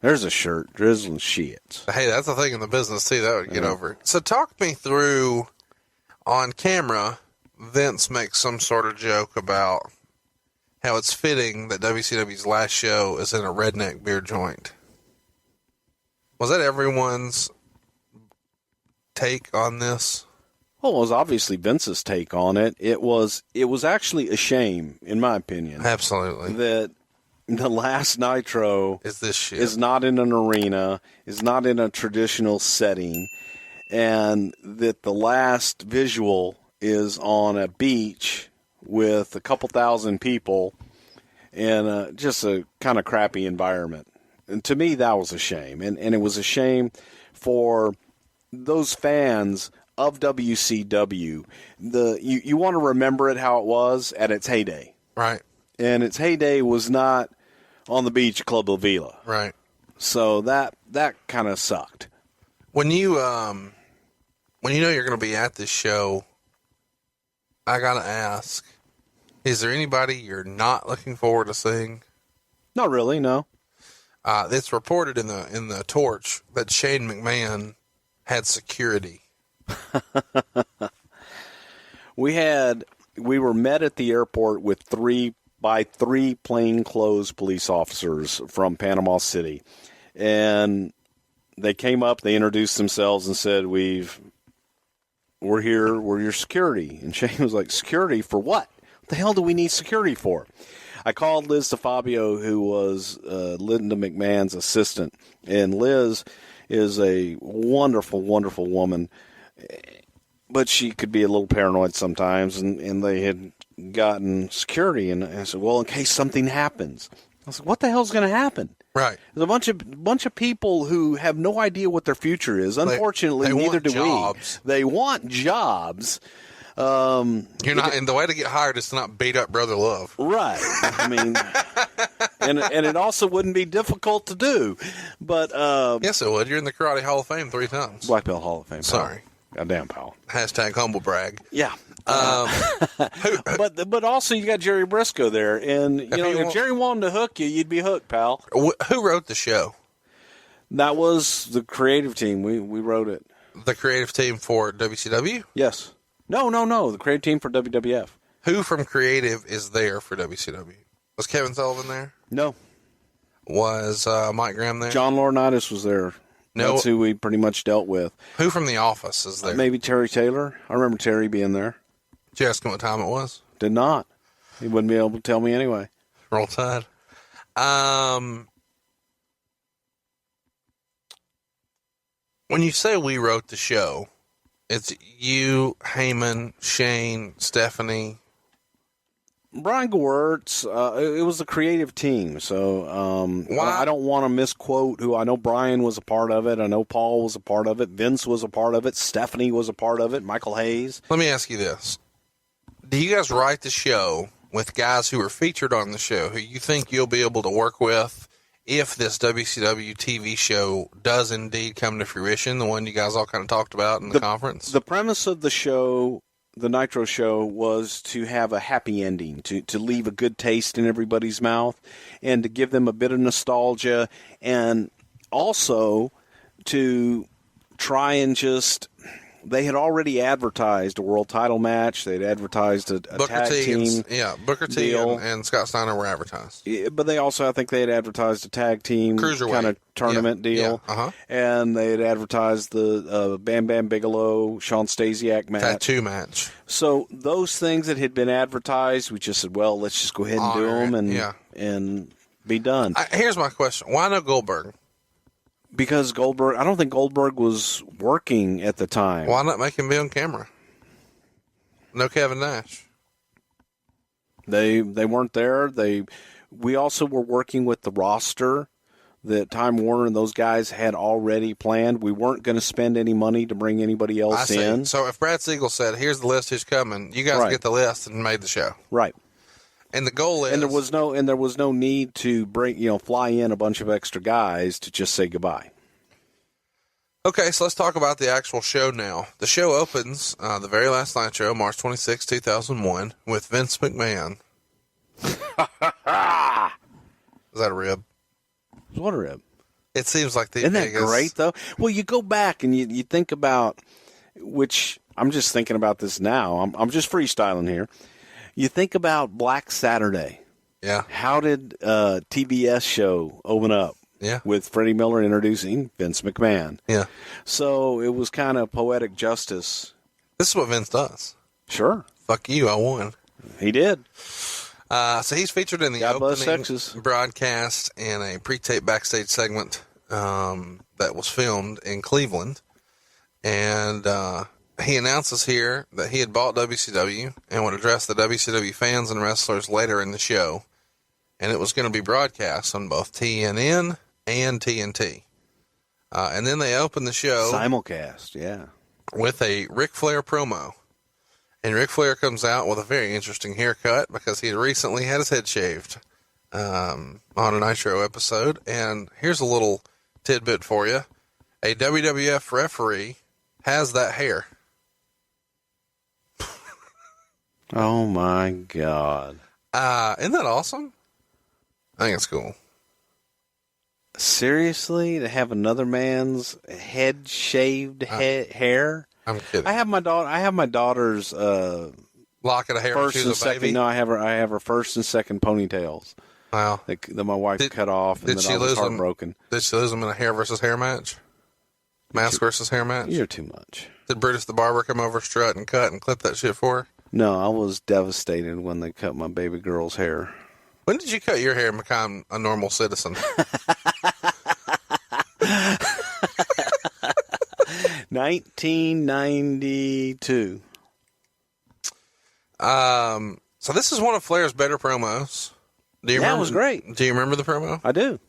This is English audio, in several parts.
There's a shirt, drizzling shits. Hey, that's a thing in the business, too. That would get over. So talk me through, on camera, Vince makes some sort of joke about how it's fitting that WCW's last show is in a redneck beer joint. Was that everyone's take on this? Well, it was obviously Vince's take on it. It was actually a shame, in my opinion. Absolutely. That the last Nitro is this shit. Is not in an arena, is not in a traditional setting, and that the last visual is on a beach with a couple thousand people in just a kind of crappy environment. And to me, that was a shame. And it was a shame for those fans of WCW. You want to remember it how it was at its heyday. Right. And its heyday was not on the beach at Club La Vila. Right. So that kind of sucked. When you know you're going to be at this show, I got to ask, is there anybody you're not looking forward to seeing? Not really, no. It's reported in the Torch that Shane McMahon had security. We were met at the airport with three plainclothes police officers from Panama City. And they came up, they introduced themselves and said, we're here, we're your security. And Shane was like, security for what? What the hell do we need security for? I called Liz DeFabio, who was Linda McMahon's assistant. And Liz is a wonderful, wonderful woman. But she could be a little paranoid sometimes, and they had gotten security. And I said, well, in case something happens. I said, what the hell's going to happen? Right. There's a bunch of people who have no idea what their future is. Unfortunately, neither do we. They want jobs. You're not, and the way to get hired is to not beat up Brother Love. Right. I mean, and it also wouldn't be difficult to do. But yes, it would. You're in the Karate Hall of Fame 3 times. Black Belt Hall of Fame. Sorry. Goddamn, pal. Hashtag humble brag. Yeah. But also you got Jerry Briscoe there, and if Jerry wanted to hook you, you'd be hooked, pal. Who wrote the show? That was the creative team. We wrote it. The creative team for WCW? Yes. No. The creative team for WWF. Who from creative is there for WCW? Was Kevin Sullivan there? No. Was Mike Graham there? John Laurinaitis was there. No. That's who we pretty much dealt with. Who from The Office is there? Maybe Terry Taylor. I remember Terry being there. Did you ask him what time it was? Did not. He wouldn't be able to tell me anyway. Roll Tide. When you say we wrote the show, it's you, Heyman, Shane, Stephanie. Brian Gewirtz, it was a creative team, so I don't want to misquote who. I know Brian was a part of it. I know Paul was a part of it. Vince was a part of it. Stephanie was a part of it. Michael Hayes. Let me ask you this. Do you guys write the show with guys who are featured on the show who you think you'll be able to work with if this WCW TV show does indeed come to fruition, the one you guys all kind of talked about in the conference? The premise of the show, the Nitro show, was to have a happy ending, to leave a good taste in everybody's mouth, and to give them a bit of nostalgia, and also to try and just... They had already advertised a world title match. They'd advertised a tag team. Booker T and Scott Steiner were advertised. Yeah, but they also, I think they had advertised a tag team kind of tournament deal. Yeah. And they had advertised the Bam Bam Bigelow, Sean Stasiak match. Tattoo match. So those things that had been advertised, we just said, well, let's just go ahead and do them and be done. Here's my question. Why no Goldberg? Because Goldberg, I don't think Goldberg was working at the time. Why not make him be on camera? No Kevin Nash. They weren't there. We also were working with the roster that Time Warner and those guys had already planned. We weren't going to spend any money to bring anybody else in. So if Brad Siegel said, here's the list who's coming, you guys get the list and made the show. Right. And the goal is, and there was no need to fly in a bunch of extra guys to just say goodbye. Okay, so let's talk about the actual show now. The show opens the very last Nitro, March 26, 2001, with Vince McMahon. Is that a rib? What a rib. It seems like the Isn't that biggest. great, though? Well, you go back and you think about, which I'm just thinking about this now. I'm just freestyling here. You think about Black Saturday. Yeah. How did TBS show open up? Yeah. With Freddie Miller introducing Vince McMahon. Yeah. So it was kind of poetic justice. This is what Vince does. Sure. Fuck you, I won. He did. So he's featured in the God bless opening Texas. broadcast in a pre-tape backstage segment that was filmed in Cleveland. And he announces here that he had bought WCW and would address the WCW fans and wrestlers later in the show. And it was going to be broadcast on both TNN and TNT. And then they opened the show. Simulcast, yeah. With a Ric Flair promo. And Ric Flair comes out with a very interesting haircut because he had recently had his head shaved on a Nitro episode. And here's a little tidbit for you. A WWF referee has that hair. Oh, my God. Isn't that awesome? I think it's cool. Seriously? To have another man's head shaved hair? I'm kidding. I have my daughter's locket of hair. First and second. Baby. No, I have her first and second ponytails. Wow. That my wife cut off, and then I was heartbroken. Did she lose them in a hair versus hair match? Mask versus hair match? You're too much. Did Brutus the barber come over, strut, and cut and clip that shit for her? No, I was devastated when they cut my baby girl's hair. When did you cut your hair and become a normal citizen? 1992. So this is one of Flair's better promos. Do you remember? It was great. Do you remember the promo? I do.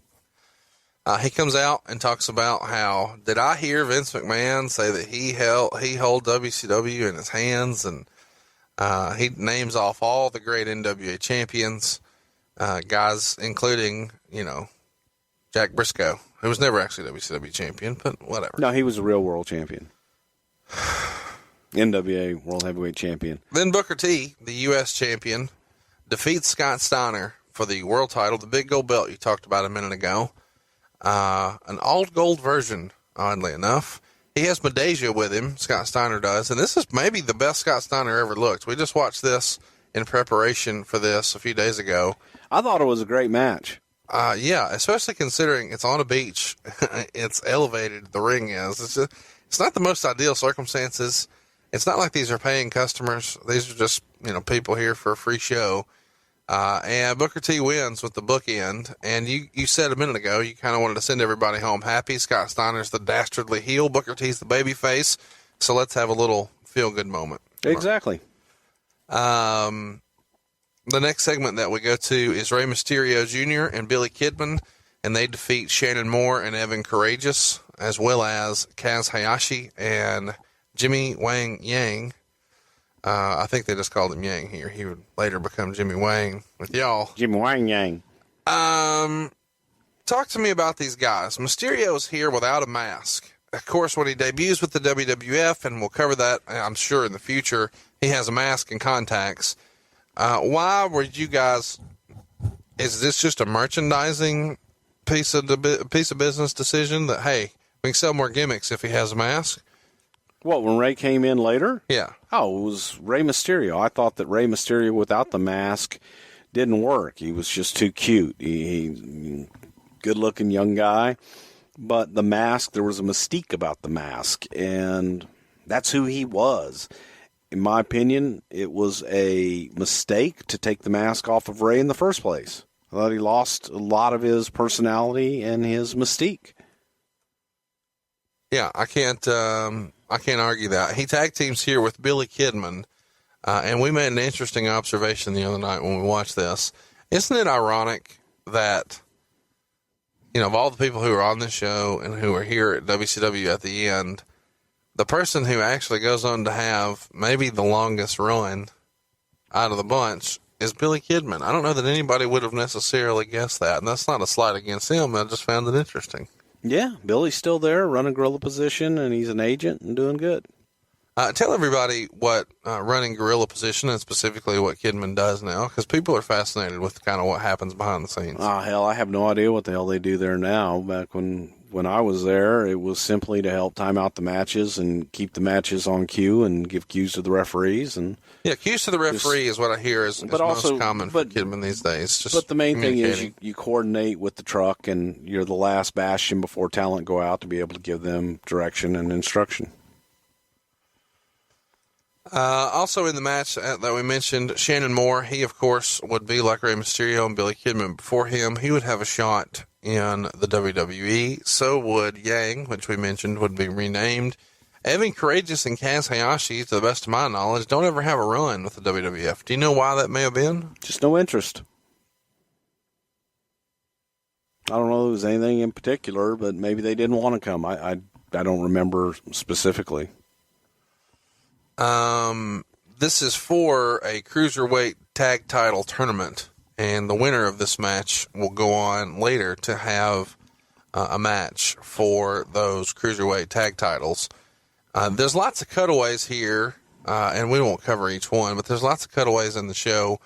He comes out and talks about how, did I hear Vince McMahon say that he held WCW in his hands, and he names off all the great NWA champions, guys including, Jack Briscoe, who was never actually WCW champion, but whatever. No, he was a real world champion. NWA World Heavyweight Champion. Then Booker T, the U.S. champion, defeats Scott Steiner for the world title, the big gold belt you talked about a minute ago. An all gold version, oddly enough. He has Medeja with him, Scott Steiner does, and this is maybe the best Scott Steiner ever looked. We just watched this in preparation for this a few days ago. I thought it was a great match. Yeah, especially considering it's on a beach. It's elevated, the ring is. It's not the most ideal circumstances. It's not like these are paying customers. These are just, people here for a free show. And Booker T wins with the bookend. And you said a minute ago, you kind of wanted to send everybody home happy. Scott Steiner's the dastardly heel. Booker T's the baby face. So let's have a little feel-good moment. Exactly. The next segment that we go to is Rey Mysterio Jr. and Billy Kidman. And they defeat Shannon Moore and Evan Courageous, as well as Kaz Hayashi and Jimmy Wang Yang. I think they just called him Yang here. He would later become Jimmy Wang with y'all. Jimmy Wang Yang. Talk to me about these guys. Mysterio is here without a mask. Of course, when he debuts with the WWF, and we'll cover that, I'm sure, in the future, he has a mask and contacts. Why were you guys... Is this just a merchandising piece of business decision that, hey, we can sell more gimmicks if he has a mask? What, when Rey came in later? Yeah. Oh, it was Rey Mysterio. I thought that Rey Mysterio without the mask didn't work. He was just too cute. He good-looking young guy. But the mask, there was a mystique about the mask, and that's who he was. In my opinion, it was a mistake to take the mask off of Rey in the first place. I thought he lost a lot of his personality and his mystique. Yeah, I can't argue that. He tag teams here with Billy Kidman, and we made an interesting observation the other night when we watched this. Isn't it ironic that, of all the people who are on this show and who are here at WCW at the end, the person who actually goes on to have maybe the longest run out of the bunch is Billy Kidman. I don't know that anybody would have necessarily guessed that, and that's not a slight against him. I just found it interesting. Yeah, Billy's still there, running gorilla position, and he's an agent and doing good. Tell everybody what running gorilla position and specifically what Kidman does now, because people are fascinated with kind of what happens behind the scenes. Oh, hell, I have no idea what the hell they do there now. Back when I was there, it was simply to help time out the matches and keep the matches on cue and give cues to the referees. And yeah, cues to the referee is what I hear is most common for Kidman these days. But the main thing is you coordinate with the truck, and you're the last bastion before talent go out to be able to give them direction and instruction. Also in the match that we mentioned, Shannon Moore, he of course would be like Rey Mysterio and Billy Kidman before him. He would have a shot in the WWE. So would Yang, which we mentioned would be renamed. Evan Courageous and Kaz Hayashi, to the best of my knowledge, don't ever have a run with the WWF. Do you know why that may have been? Just no interest. I don't know if it was anything in particular, but maybe they didn't want to come. I don't remember specifically. This is for a Cruiserweight Tag Title tournament, and the winner of this match will go on later to have a match for those Cruiserweight Tag Titles. There's lots of cutaways here, and we won't cover each one, but there's lots of cutaways in the show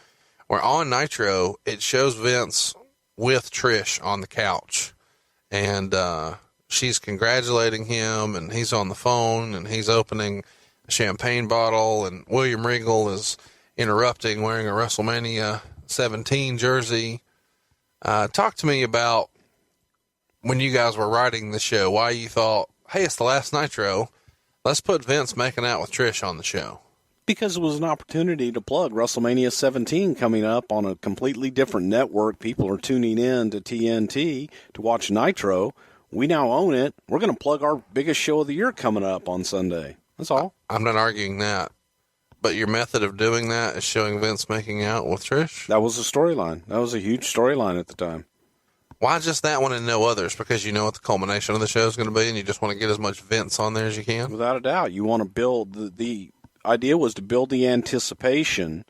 where on Nitro, it shows Vince with Trish on the couch, and she's congratulating him, and he's on the phone, and he's opening a champagne bottle, and William Regal is interrupting wearing a WrestleMania 17 jersey. Talk to me about when you guys were writing the show, why you thought, hey, it's the last Nitro, let's put Vince making out with Trish on the show. Because it was an opportunity to plug WrestleMania 17 coming up on a completely different network. People are tuning in to TNT to watch Nitro. We now own it. We're going to plug our biggest show of the year coming up on Sunday. That's all. I'm not arguing that. But your method of doing that is showing Vince making out with Trish? That was a storyline. That was a huge storyline at the time. Why just that one and no others? Because you know what the culmination of the show is going to be, and you just want to get as much Vince on there as you can? Without a doubt. You want to build the idea was to build the anticipation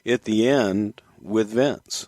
at the end with Vince.